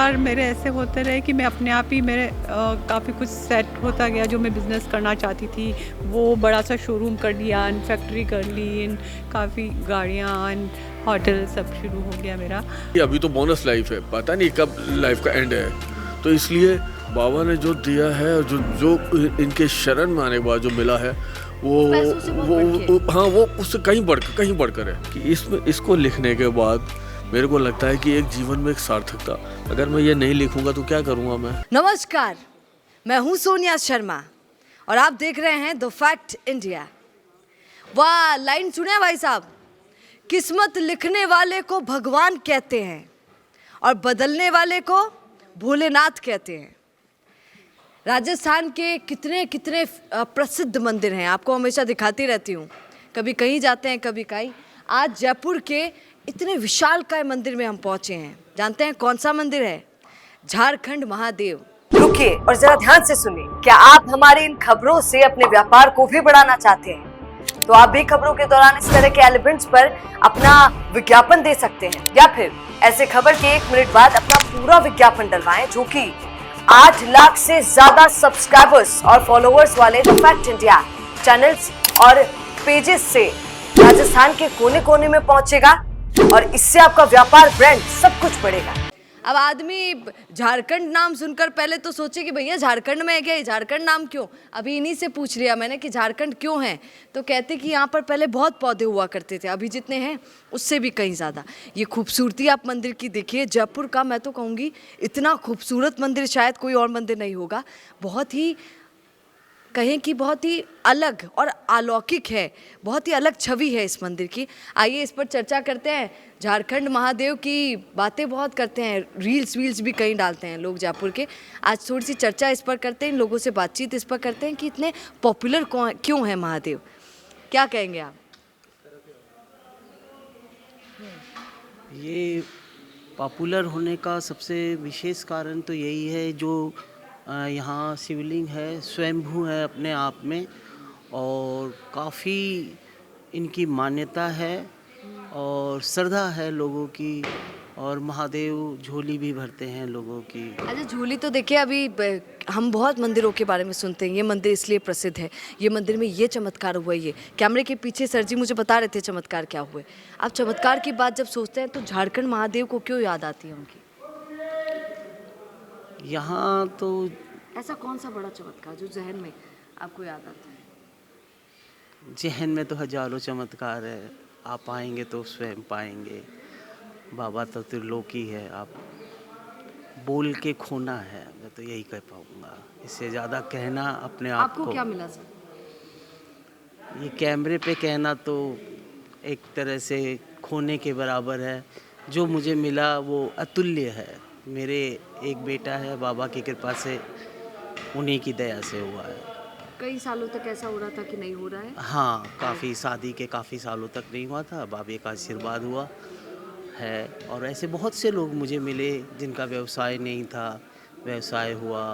चमत्कार मेरे ऐसे होते रहे कि मैं अपने आप ही मेरे काफ़ी कुछ सेट होता गया। जो मैं बिज़नेस करना चाहती थी वो बड़ा सा शोरूम कर लिया, फैक्ट्री कर ली, काफ़ी गाड़ियाँ, होटल सब शुरू हो गया मेरा। अभी तो बोनस लाइफ है, पता नहीं कब लाइफ का एंड है, तो इसलिए बाबा ने जो दिया है, जो जो इनके शरण में आने के बाद जो मिला है वो हाँ, वो उससे कहीं बढ़कर है कि इसको लिखने के बाद मेरे को लगता है कि एक जीवन में एक सार्थकता, अगर मैं ये नहीं लिखूंगा तो क्या करूंगा मैं। नमस्कार, मैं हूं सोनिया शर्मा और आप देख रहे हैं द फैक्ट इंडिया। वाह, लाइन सुने भाई साहब, किस्मत लिखने वाले को भगवान कहते हैं और बदलने वाले को भोलेनाथ कहते हैं। राजस्थान के कितने कितने प्रसिद्ध मंदिर हैं, आपको हमेशा दिखाती रहती हूँ, कभी कहीं जाते हैं कभी कहीं। आज जयपुर के इतने विशालकाय मंदिर में हम पहुँचे हैं। जानते हैं कौन सा मंदिर है? झारखंड महादेव। रुकिए और जरा ध्यान से सुनिए। क्या आप हमारी इन खबरों से अपने व्यापार को भी बढ़ाना चाहते हैं? तो आप भी खबरों के दौरान इस तरह के एलिमेंट्स पर अपना विज्ञापन दे सकते हैं, या फिर ऐसे खबर के 1 मिनट बाद अपना पूरा विज्ञापन डलवाएं, जो कि 8 लाख से ज्यादा सब्सक्राइबर्स और फॉलोअर्स वाले द फैक्ट इंडिया चैनल्स और पेजेस से राजस्थान के कोने कोने में पहुंचेगा और इससे आपका व्यापार, ब्रांड सब कुछ बढ़ेगा। अब आदमी झारखंड नाम सुनकर पहले तो सोचे कि भैया झारखंड में है क्या, झारखंड नाम क्यों? अभी इन्हीं से पूछ लिया मैंने कि झारखंड क्यों है, तो कहते कि यहाँ पर पहले बहुत पौधे हुआ करते थे, अभी जितने हैं उससे भी कहीं ज़्यादा। ये खूबसूरती आप मंदिर की देखिए, जयपुर का मैं तो कहूँगी इतना खूबसूरत मंदिर शायद कोई और मंदिर नहीं होगा। बहुत ही कहें कि बहुत ही अलग और अलौकिक है, बहुत ही अलग छवि है इस मंदिर की। आइए इस पर चर्चा करते हैं। झारखंड महादेव की बातें बहुत करते हैं, रील्स भी कहीं डालते हैं लोग जयपुर के। आज थोड़ी सी चर्चा इस पर करते हैं, इन लोगों से बातचीत इस पर करते हैं कि इतने पॉपुलर क्यों है महादेव। क्या कहेंगे आप? ये पॉपुलर होने का सबसे विशेष कारण तो यही है, जो यहाँ शिवलिंग है, स्वयंभू है अपने आप में, और काफ़ी इनकी मान्यता है और श्रद्धा है लोगों की, और महादेव झोली भी भरते हैं लोगों की। अच्छा, झोली तो देखिए, अभी हम बहुत मंदिरों के बारे में सुनते हैं, ये मंदिर इसलिए प्रसिद्ध है, ये मंदिर में ये चमत्कार हुआ। ये कैमरे के पीछे सर जी मुझे बता रहे थे चमत्कार क्या हुए। आप चमत्कार की बात जब सोचते हैं तो झारखंड महादेव को क्यों याद आती है उनकी? यहाँ तो ऐसा कौन सा बड़ा चमत्कार जो जहन में आपको याद आता है? जहन में तो हजारों चमत्कार है, आप आएंगे तो स्वयं पाएंगे। बाबा तो त्रिलोकी है, आप बोल के खोना है, मैं तो यही कह पाऊँगा। इससे ज़्यादा कहना अपने आप आपको को, क्या मिला सर? ये कैमरे पे कहना तो एक तरह से खोने के बराबर है। जो मुझे मिला वो अतुल्य है। मेरे एक बेटा है, बाबा की कृपा से, उन्हीं की दया से हुआ है। कई सालों तक ऐसा हो रहा था कि नहीं हो रहा है? हाँ, काफ़ी शादी के काफ़ी सालों तक नहीं हुआ था, बाबे का आशीर्वाद हुआ है। और ऐसे बहुत से लोग मुझे मिले जिनका व्यवसाय नहीं था, व्यवसाय हुआ।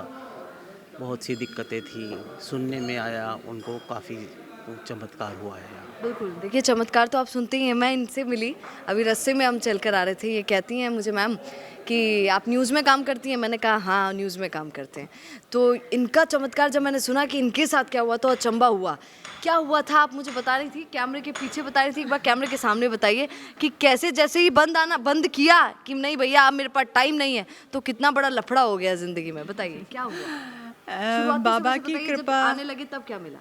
बहुत सी दिक्कतें थी, सुनने में आया उनको काफ़ी चमत्कार हुआ है। बिल्कुल, देखिए चमत्कार तो आप सुनते ही हैं। मैं इनसे मिली, अभी रास्ते में हम चल कर आ रहे थे, ये कहती हैं मुझे, मैम कि आप न्यूज़ में काम करती हैं? मैंने कहा हाँ, न्यूज़ में काम करते हैं। तो इनका चमत्कार जब मैंने सुना कि इनके साथ क्या हुआ तो अचंभा हुआ। क्या हुआ था आप मुझे बता रही थी, कैमरे के पीछे बता रही थी, एक बार कैमरे के सामने बताइए कि कैसे जैसे ही बंद किया कि नहीं भैया अब मेरे पास टाइम नहीं है, तो कितना बड़ा लफड़ा हो गया ज़िंदगी में, बताइए क्या हुआ? बाबा की कृपा आने लगे तब क्या मिला?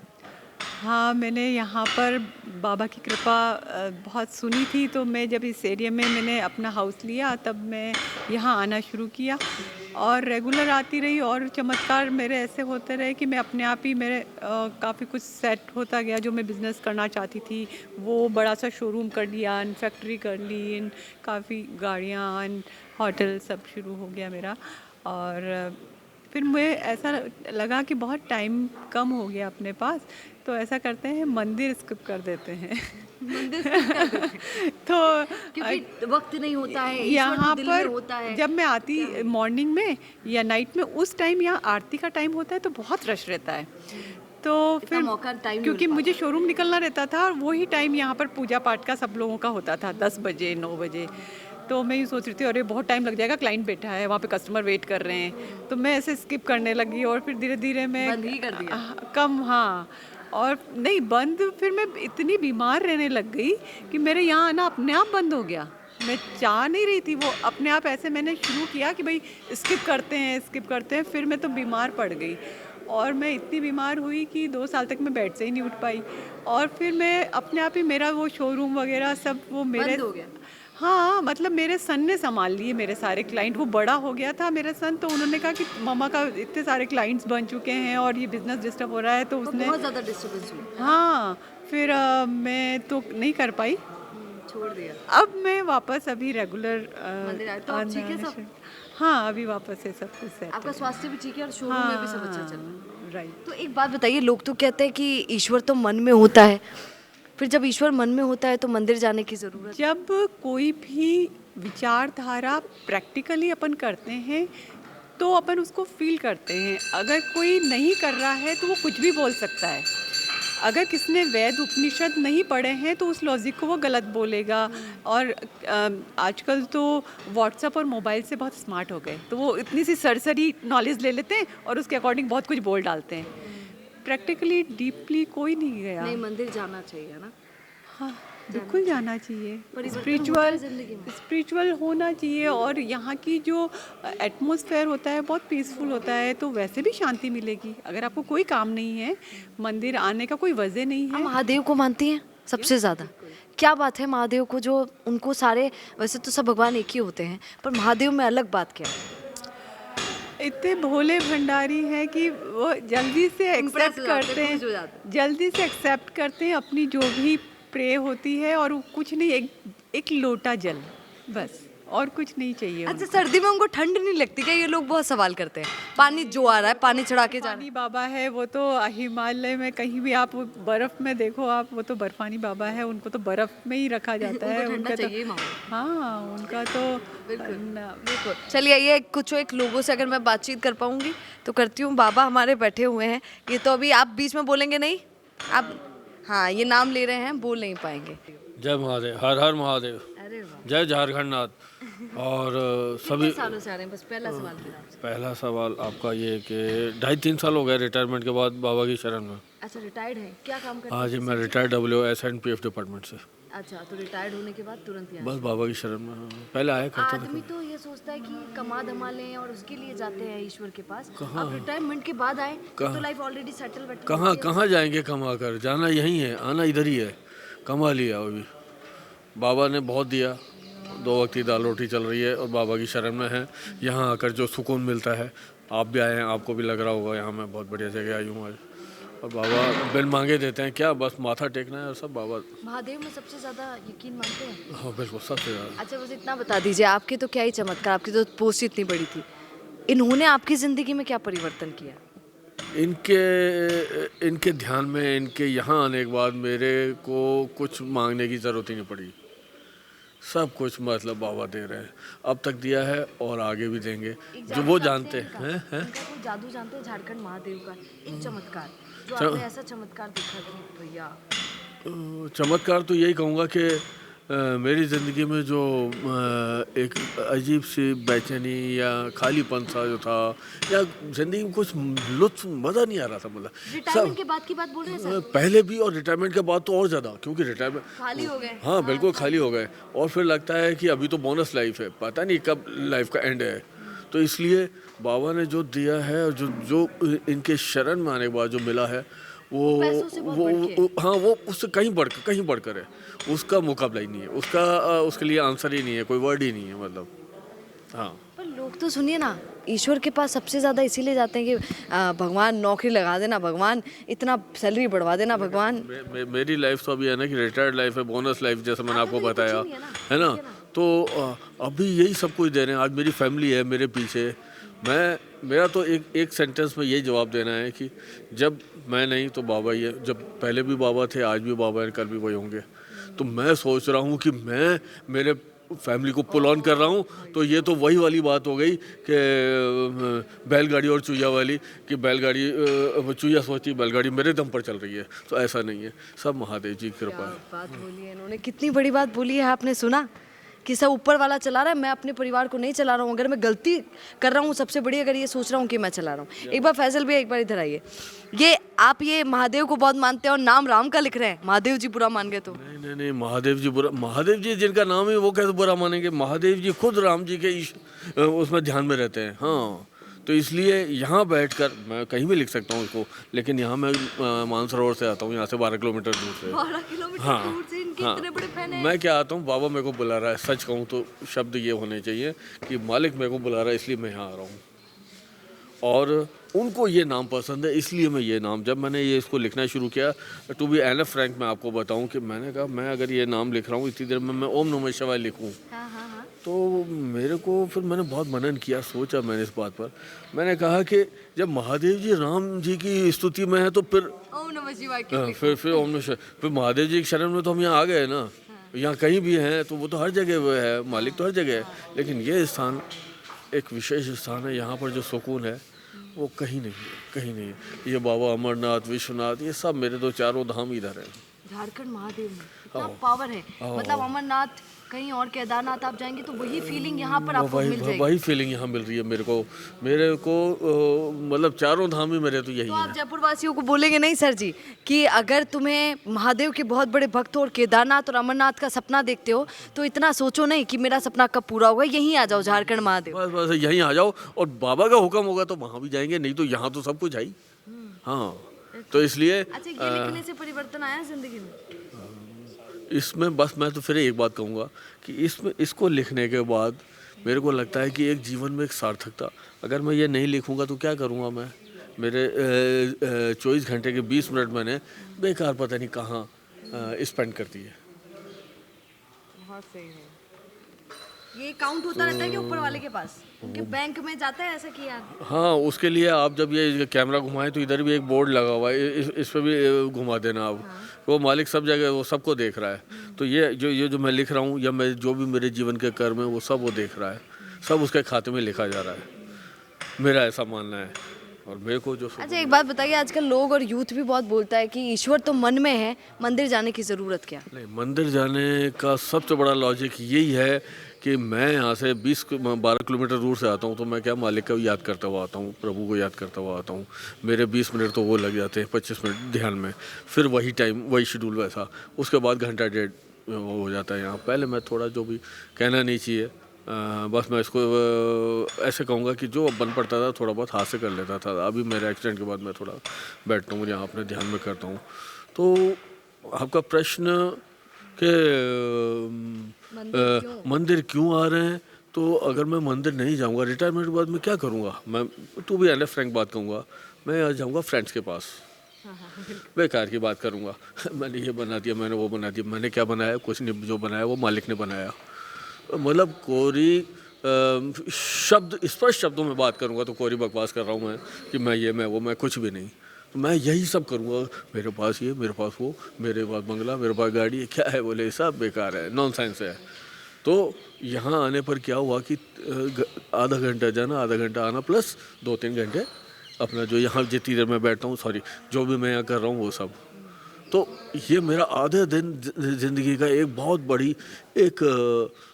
हाँ, मैंने यहाँ पर बाबा की कृपा बहुत सुनी थी, तो मैं जब इस एरिया में मैंने अपना हाउस लिया तब मैं यहाँ आना शुरू किया और रेगुलर आती रही। और चमत्कार मेरे ऐसे होते रहे कि मैं अपने आप ही मेरे काफ़ी कुछ सेट होता गया। जो मैं बिज़नेस करना चाहती थी वो बड़ा सा शोरूम कर लिया, फैक्ट्री कर ली, काफ़ी गाड़ियाँ, होटल सब शुरू हो गया मेरा। और फिर मुझे ऐसा लगा कि बहुत टाइम कम हो गया अपने पास, तो ऐसा करते हैं मंदिर स्किप कर देते हैं। मंदिर skip कर देते हैं। तो क्योंकि वक्त नहीं होता है, यहाँ दिल में पर होता है। जब मैं आती मॉर्निंग में या नाइट में, उस टाइम यहाँ आरती का टाइम होता है तो बहुत रश रहता है। तो फिर मौका टाइम क्योंकि मुझे शोरूम निकलना रहता था और वही टाइम यहाँ पर पूजा पाठ का सब लोगों का होता था, 10 बजे 9 बजे। तो मैं ये सोच रही थी अरे बहुत टाइम लग जाएगा, क्लाइंट बैठा है वहाँ पे, कस्टमर वेट कर रहे हैं, तो मैं ऐसे स्किप करने लगी और फिर धीरे धीरे मैं बंद ही कर दिया। कम, हाँ। और नहीं बंद, फिर मैं इतनी बीमार रहने लग गई कि मेरे यहाँ आना अपने आप बंद हो गया। मैं चाह नहीं रही थी, वो अपने आप ऐसे मैंने शुरू किया कि भाई स्किप करते हैं, फिर मैं तो बीमार पड़ गई और मैं इतनी बीमार हुई कि 2 साल तक मैं बेड से ही नहीं उठ पाई। और फिर मैं अपने आप ही, मेरा वो शोरूम वगैरह सब वो मेरे बंद हो गया। हाँ, मतलब मेरे सन ने संभाल लिए मेरे सारे क्लाइंट। वो बड़ा हो गया था मेरा सन, तो उन्होंने कहा कि मम्मा का इतने सारे क्लाइंट्स बन चुके हैं और ये बिज़नेस डिस्टर्ब हो रहा है, तो और उसने बहुत ज़्यादा डिस्टर्बेंस हुई, हाँ, फिर मैं तो नहीं कर पाई। छोड़ दिया। अब मैं वापस अभी रेगुलर मंदिर आए तो आप ठीक है सब? हाँ, अभी वापस से सब कुछ सेट आपका है। स्वास्थ्य भी ठीक है और शोरूम में भी सब अच्छा चल रहा है। राइट। तो एक बात बताइए, लोग तो कहते हैं कि ईश्वर तो मन में होता है, फिर जब ईश्वर मन में होता है तो मंदिर जाने की ज़रूरत? जब कोई भी विचारधारा प्रैक्टिकली अपन करते हैं तो अपन उसको फील करते हैं। अगर कोई नहीं कर रहा है तो वो कुछ भी बोल सकता है। अगर किसने वेद उपनिषद नहीं पढ़े हैं तो उस लॉजिक को वो गलत बोलेगा। और आजकल तो व्हाट्सएप और मोबाइल से बहुत स्मार्ट हो गए, तो वो इतनी सी सरसरी नॉलेज ले लेते हैं और उसके अकॉर्डिंग बहुत कुछ बोल डालते हैं। प्रैक्टिकली डीपली कोई नहीं गया। नहीं, मंदिर जाना चाहिए ना। हाँ, बिल्कुल जाना चाहिए। परिवर्तन होता है जिंदगी में। स्पिरिचुअल होना चाहिए और यहाँ की जो एटमॉस्फेयर होता है बहुत पीसफुल होता है, तो वैसे भी शांति मिलेगी। अगर आपको कोई काम नहीं है, मंदिर आने का कोई वजह नहीं आप है। महादेव को मानती हैं सबसे ज़्यादा? क्या बात है महादेव को जो उनको सारे, वैसे तो सब भगवान एक ही होते हैं, पर महादेव में अलग बात क्या है? इतने भोले भंडारी हैं कि वो जल्दी से एक्सेप्ट करते हैं, जल्दी से एक्सेप्ट करते हैं अपनी जो भी प्रे होती है। और वो कुछ नहीं, एक लोटा जल, बस, और कुछ नहीं चाहिए अच्छा, उनको। सर्दी में उनको ठंड नहीं लगती क्या? ये लोग बहुत सवाल करते हैं। पानी जो आ रहा है, पानी चढ़ा के जाना। बर्फानी बाबा है वो तो, हिमालय में कहीं भी आप बर्फ में देखो आप, वो तो बर्फानी बाबा है, उनको तो बर्फ में ही रखा जाता है। उनको ठंडा उनका चाहिए तो, माहौल। हाँ, उनका तो बिल्कुल। चलिए, ये कुछ एक लोगों से अगर मैं बातचीत कर पाऊंगी तो करती हूँ। बाबा हमारे बैठे हुए हैं, ये तो अभी आप बीच में बोलेंगे नहीं, आप हाँ ये नाम ले रहे हैं, बोल नहीं पाएंगे। जय महादेव, हर हर महादेव, अरे वाह, जय झारखंड नाथ। और सभी कितने सालों से आ रहे हैं? बस पहला सवाल फिर आपसे। पहला सवाल आपका ये कि 2.5-3 साल हो गए रिटायरमेंट के बाद बाबा की शरण में। अच्छा, रिटायर्ड है, क्या काम करते हाँ जी, मैं रिटायर्ड WS&PF डिपार्टमेंट से। हैं? अच्छा, तो रिटायर्ड होने के बाद तुरंत यहाँ? बस बाबा की शरण में। पहले आया करता था। आदमी तो ये सोचता है कि कमा धमा लें और उसके लिए जाते हैं ईश्वर के पास। आप रिटायरमेंट के बाद आए तो लाइफ ऑलरेडी सेटल बैठी। कहाँ जाएंगे कमा कर? जाना यहीं है, आना इधर ही है। कमा लिया अभी, बाबा ने बहुत दिया। 2 वक्त की दाल रोटी चल रही है और बाबा की शरण में है। यहाँ आकर जो सुकून मिलता है, आप भी आए हैं, आपको भी लग रहा होगा यहाँ मैं बहुत बढ़िया जगह आई हूँ आज। और बाबा बिन मांगे देते हैं, क्या बस माथा टेकना है और सब बाबा। महादेव में सबसे ज्यादा यकीन मानते हैं? हाँ बिल्कुल, सबसे ज़्यादा। अच्छा, बस इतना बता दीजिए, आपके तो क्या ही चमत्कार, आपकी तो पोस्ट इतनी बड़ी थी, इन्होंने आपकी जिंदगी में क्या परिवर्तन किया? इनके ध्यान में, इनके यहाँ आने के बाद मेरे को कुछ मांगने की ज़रूरत ही नहीं पड़ी। सब कुछ मतलब बाबा दे रहे हैं, अब तक दिया है और आगे भी देंगे, जो वो जानते हैं। इनका कोई जादू जानते हैं झारखंड महादेव का? एक चमत्कार जो आपने ऐसा चमत्कार देखा कि भैया। चमत्कार तो यही कहूँगा कि मेरी ज़िंदगी में जो एक अजीब सी बेचैनी या खालीपन सा जो था, या ज़िंदगी में कुछ लुत्फ मज़ा नहीं आ रहा था। मतलब रिटायरमेंट के बाद की बात बोल रहे हैं सर? पहले भी और रिटायरमेंट के बाद तो और ज़्यादा, क्योंकि रिटायरमेंट खाली हो गए। हाँ बिल्कुल खाली हो गए। और फिर लगता है कि अभी तो बोनस लाइफ है, पता नहीं कब लाइफ का एंड है। तो इसलिए बाबा ने जो दिया है और जो इनके शरण में आने के बाद जो मिला है, वो हाँ, वो उससे कहीं बढ़कर है। उसका मुकाबला ही नहीं है, उसके लिए आंसर ही नहीं है, कोई वर्ड ही नहीं है, मतलब। हाँ, पर लोग तो सुनिए ना, ईश्वर के पास सबसे ज़्यादा इसीलिए जाते हैं कि भगवान नौकरी लगा देना, भगवान इतना सैलरी बढ़वा देना, भगवान। मेरी लाइफ तो अभी है ना कि रिटायर्ड लाइफ है, बोनस लाइफ, जैसे मैंने आपको बताया है ना। तो अभी यही सब कुछ दे रहे हैं। आज मेरी फैमिली है मेरे पीछे। मेरा तो एक सेंटेंस में यही जवाब देना है कि जब मैं नहीं तो बाबा ही है। जब पहले भी बाबा थे, आज भी बाबा हैं, कल भी वही होंगे। तो मैं सोच रहा हूँ कि मैं मेरे फैमिली को पुल ऑन कर रहा हूँ, तो ये तो वही वाली बात हो गई कि बैलगाड़ी और चुहिया वाली, कि बैलगाड़ी चुहिया सोचती बैलगाड़ी मेरे दम पर चल रही है। तो ऐसा नहीं है, सब महादेव जी की कृपा है। बात बोली है इन्होंने, कितनी बड़ी बात बोली है आपने, सुना? कि सब ऊपर वाला चला रहा है, मैं अपने परिवार को नहीं चला रहा हूँ, अगर मैं गलती कर रहा हूँ सबसे बड़ी अगर ये सोच रहा हूँ कि मैं चला रहा हूँ। एक बार फैसल भी एक बार इधर आइए। ये आप ये महादेव को बहुत मानते हैं और नाम राम का लिख रहे हैं, महादेव जी बुरा मान गए तो? नहीं, महादेव जी बुरा, महादेव जी जिनका नाम है वो कैसे बुरा मानेंगे? महादेव जी खुद राम जी के उसमें ध्यान में रहते हैं। हाँ, तो इसलिए यहाँ बैठकर मैं कहीं भी लिख सकता हूँ इसको, लेकिन यहाँ मैं मानसरोवर से आता हूँ, यहाँ से 12 किलोमीटर दूर से। 12 किलोमीटर हाँ, दूर से इनके हाँ, इतने बड़े फैन हैं। मैं क्या आता हूँ, बाबा मेरे को बुला रहा है, सच कहूँ तो शब्द ये होने चाहिए कि मालिक मेरे को बुला रहा है इसलिए मैं यहाँ आ रहा हूँ, और उनको ये नाम पसंद है इसलिए मैं ये नाम, जब मैंने ये इसको लिखना शुरू किया, टू बी एन फ्रैंक मैं आपको बताऊं कि मैंने कहा मैं अगर ये नाम लिख रहा हूँ इतनी देर में मैं ओम नमः शिवाय लिखूँ, तो मेरे को फिर मैंने बहुत मनन किया, सोचा मैंने इस बात पर। मैंने कहा कि जब महादेव जी राम जी की स्तुति में है तो फिर ओम नमः शिवाय फिर ओम नमः शिवाय, फिर महादेव जी की शरण में तो हम यहाँ आ गए ना। यहाँ कहीं भी हैं तो वो तो हर जगह वो है, मालिक तो हर जगह है, लेकिन ये स्थान एक विशेष स्थान है, यहाँ पर जो सुकून है वो कहीं नहीं है, कहीं नहीं है। ये बाबा अमरनाथ, विश्वनाथ, ये सब मेरे तो चारों धाम इधर हैं। झारखंड महादेव में इतना पावर है, मतलब अमरनाथ कहीं और केदारनाथ आप जाएंगे तो वही फीलिंग यहाँ पर आपको मिल जाएगी। वही फीलिंग यहाँ मिल रही है मेरे को मतलब चारों धाम ही मेरे तो यही तो आप है। जयपुर वासियों को बोलेंगे नहीं सर जी कि अगर तुम्हें महादेव के बहुत बड़े भक्त हो और केदारनाथ और अमरनाथ का सपना देखते हो तो इतना सोचो नहीं कि मेरा सपना कब पूरा होगा, यहीं आ जाओ झारखंड महादेव। बस बस यहीं आ जाओ, और बाबा का हुक्म होगा तो वहाँ भी जाएंगे, नहीं तो यहाँ तो सब कुछ है ही। हाँ, तो इसलिए अच्छा, ये लिखने से परिवर्तन आया जिंदगी में? इसमें बस मैं तो फिर एक बात कहूँगा कि इसको लिखने के बाद मेरे को लगता है कि एक जीवन में एक सार्थकता, अगर मैं ये नहीं लिखूँगा तो क्या करूँगा मैं? मेरे 24 घंटे के 20 मिनट मैंने बेकार पता नहीं कहाँ स्पेंड कर दिए। बहुत सही है। ये काउंट होता रहता है कि ऊपर वाले के पास, उनके बैंक में जाता है ऐसा किया? हाँ, उसके लिए आप जब ये कैमरा घुमाएं तो इधर भी एक बोर्ड लगा हुआ है, इस पर भी घुमा देना आप। वो मालिक सब जगह वो सबको देख रहा है। तो ये जो मैं लिख रहा हूँ या मैं जो भी मेरे जीवन के कर्म है वो सब वो देख रहा है, सब उसके खाते में लिखा जा रहा है, मेरा ऐसा मानना है। और मेरे को जो अच्छा, एक बात बताइए, आजकल लोग और यूथ भी बहुत बोलता है कि ईश्वर तो मन में है, मंदिर जाने की ज़रूरत क्या? नहीं, मंदिर जाने का सबसे बड़ा लॉजिक यही है कि मैं यहाँ से 12 किलोमीटर दूर से आता हूँ तो मैं क्या मालिक को याद करता हुआ आता हूँ, प्रभु को याद करता हुआ आता हूँ। मेरे 20 मिनट तो वो लग जाते हैं, 25 मिनट ध्यान में, फिर वही टाइम वही शेड्यूल वैसा, उसके बाद घंटा डेढ़ वो हो जाता है यहाँ। पहले मैं थोड़ा जो भी कहना नहीं चाहिए, बस मैं इसको ऐसे कहूँगा कि जो बन पड़ता था थोड़ा बहुत हाथ से कर लेता था। अभी मेरे एक्सीडेंट के बाद मैं थोड़ा बैठता हूँ यहाँ अपने ध्यान में करता हूँ। तो आपका प्रश्न कि मंदिर क्यों आ रहे हैं, तो अगर मैं मंदिर नहीं जाऊंगा रिटायरमेंट के बाद मैं क्या करूंगा? मैं टू बी एन फ्रैंक बात कहूँगा, मैं आ जाऊंगा फ्रेंड्स के पास, बेकार की बात करूंगा। मैंने ये बना दिया, मैंने वो बना दिया, मैंने क्या बनाया? कुछ नहीं, जो बनाया वो मालिक ने बनाया। मतलब कोरी शब्द, स्पष्ट शब्दों में बात करूंगा तो कोरी बकवास कर रहा हूँ मैं कि मैं ये मैं वो, मैं कुछ भी नहीं। तो मैं यही सब करूँगा, मेरे पास ये, मेरे पास वो, मेरे पास बंगला, मेरे पास गाड़ी, क्या है? बोले सब बेकार है, नॉनसेंस है। तो यहाँ आने पर क्या हुआ कि आधा घंटा जाना, आधा घंटा आना, प्लस 2-3 घंटे अपना जो यहाँ जितनी देर में बैठता हूँ, सॉरी जो भी मैं यहाँ कर रहा हूँ वो सब। तो ये मेरा आधे दिन ज़िंदगी का एक बहुत बड़ी एक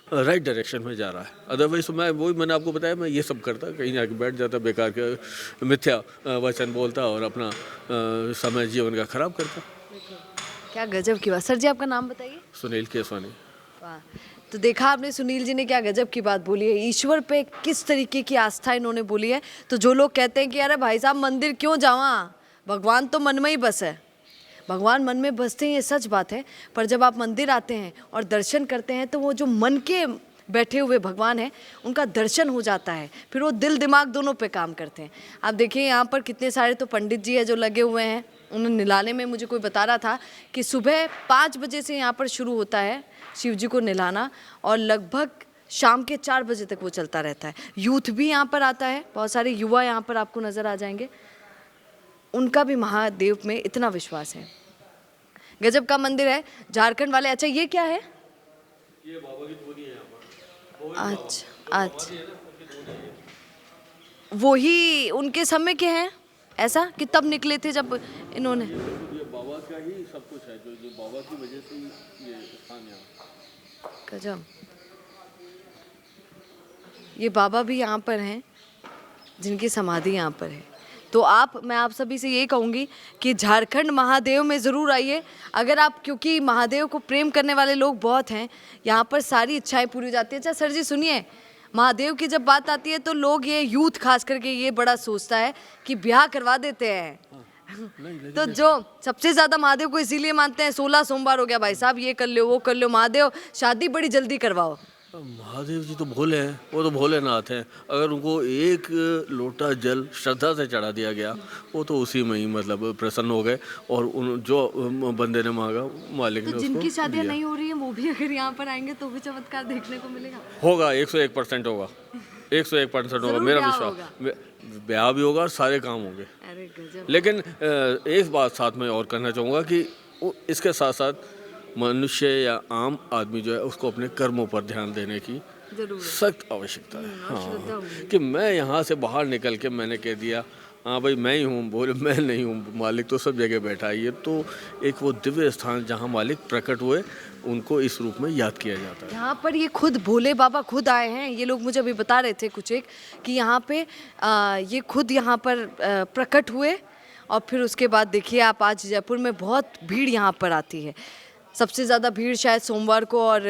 राइट डायरेक्शन में जा रहा है। अदरवाइज तो मैंने आपको बताया, मैं ये सब करता, कहीं जाके बैठ जाता, बेकार के मिथ्या वचन बोलता और अपना समय जीवन का खराब करता। क्या गजब की बात। सर जी आपका नाम बताइए? सुनील केसवानी। वाह, तो देखा आपने सुनील जी ने क्या गजब की बात बोली है, ईश्वर पे किस तरीके की आस्था इन्होंने बोली है। तो जो लोग कहते हैं कि अरे भाई साहब मंदिर क्यों जावा, भगवान तो मन में ही बस है, भगवान मन में बसते हैं, ये सच बात है। पर जब आप मंदिर आते हैं और दर्शन करते हैं तो वो जो मन के बैठे हुए भगवान हैं उनका दर्शन हो जाता है, फिर वो दिल दिमाग दोनों पे काम करते हैं। आप देखिए यहाँ पर कितने सारे तो पंडित जी हैं जो लगे हुए हैं। उन्हें निलाने में मुझे कोई बता रहा था कि सुबह 5 बजे से यहाँ पर शुरू होता है शिव जी को निलाना और लगभग शाम के 4 बजे तक वो चलता रहता है। यूथ भी यहाँ पर आता है, बहुत सारे युवा यहाँ पर आपको नज़र आ जाएंगे, उनका भी महादेव में इतना विश्वास है। गजब का मंदिर है झारखंड वाले। अच्छा ये क्या है? ये बाबा की धुनी है यहाँ पर। अच्छा अच्छा, वही उनके समय के हैं ऐसा कि तब निकले थे जब इन्होंने? ये बाबा का ही सब कुछ है, जो बाबा की वजह से ये स्थान यहाँ। गजब। ये बाबा भी यहाँ पर हैं जिनकी समाधि यहाँ पर है। तो मैं आप सभी से यही कहूँगी कि झारखंड महादेव में ज़रूर आइए। अगर आप, क्योंकि महादेव को प्रेम करने वाले लोग बहुत हैं, यहाँ पर सारी इच्छाएं पूरी हो जाती हैं। अच्छा सर जी सुनिए, महादेव की जब बात आती है तो लोग, ये यूथ खास करके ये बड़ा सोचता है कि ब्याह करवा देते हैं। तो जो सबसे ज़्यादा महादेव को इसीलिए मानते हैं, 16 सोमवार हो गया भाई साहब, ये कर लो वो कर लो, महादेव शादी बड़ी जल्दी करवाओ। महादेव जी तो भोले हैं, वो तो भोलेनाथ हैं। अगर उनको एक लोटा जल श्रद्धा से चढ़ा दिया गया, वो तो उसी में ही मतलब प्रसन्न हो गए, और उन जो बंदे ने मांगा मालिक ने तो उसको जिनकी शादियाँ दिया। नहीं हो रही है वो भी अगर यहाँ पर आएंगे तो भी चमत्कार देखने को मिलेगा। होगा 101% होगा, 101% होगा, मेरा विश्वास। ब्याह भी होगा, सारे काम होंगे। अरे गजब। लेकिन एक बात साथ में और करना चाहूँगा कि इसके साथ साथ मनुष्य या आम आदमी जो है उसको अपने कर्मों पर ध्यान देने की सख्त आवश्यकता है। हाँ, कि मैं यहाँ से बाहर निकल के मैंने कह दिया हाँ भाई मैं ही हूँ, बोले मैं नहीं हूँ, मालिक तो सब जगह बैठा है। ये तो एक वो दिव्य स्थान जहाँ मालिक प्रकट हुए, उनको इस रूप में याद किया जाता है। यहाँ पर ये खुद भोले बाबा खुद आए हैं। ये लोग मुझे अभी बता रहे थे कुछ एक कि यहाँ पे ये खुद यहाँ पर प्रकट हुए, और फिर उसके बाद देखिए आप, आज जयपुर में बहुत भीड़ यहाँ पर आती है। सबसे ज़्यादा भीड़ शायद सोमवार को और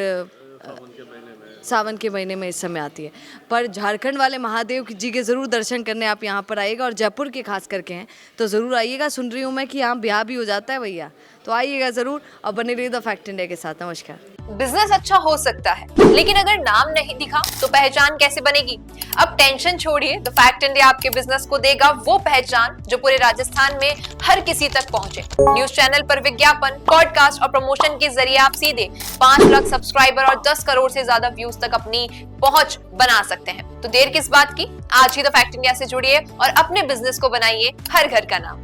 सावन के महीने में इस समय आती है। पर झारखंड वाले महादेव जी के ज़रूर दर्शन करने आप यहाँ पर आइएगा, और जयपुर के खास करके हैं तो ज़रूर आइएगा। सुन रही हूँ मैं कि यहाँ ब्याह भी हो जाता है भैया, तो आइएगा ज़रूर और बने रहिए द फैक्ट इंडिया के साथ। नमस्कार। बिजनेस अच्छा हो सकता है, लेकिन अगर नाम नहीं दिखा तो पहचान कैसे बनेगी? अब टेंशन छोड़िए, द फैक्ट इंडिया आपके बिजनेस को देगा वो पहचान जो पूरे राजस्थान में हर किसी तक पहुंचे। न्यूज चैनल पर विज्ञापन, पॉडकास्ट और प्रमोशन के जरिए आप सीधे 5 लाख सब्सक्राइबर और 10 करोड़ से ज्यादा व्यूज तक अपनी पहुंच बना सकते हैं। तो देर किस बात की, आज ही द फैक्ट इंडिया से जुड़िए और अपने बिजनेस को बनाइए हर घर का नाम।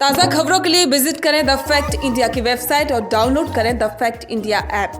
ताज़ा खबरों के लिए विजिट करें द फैक्ट इंडिया की वेबसाइट और डाउनलोड करें द फैक्ट इंडिया ऐप।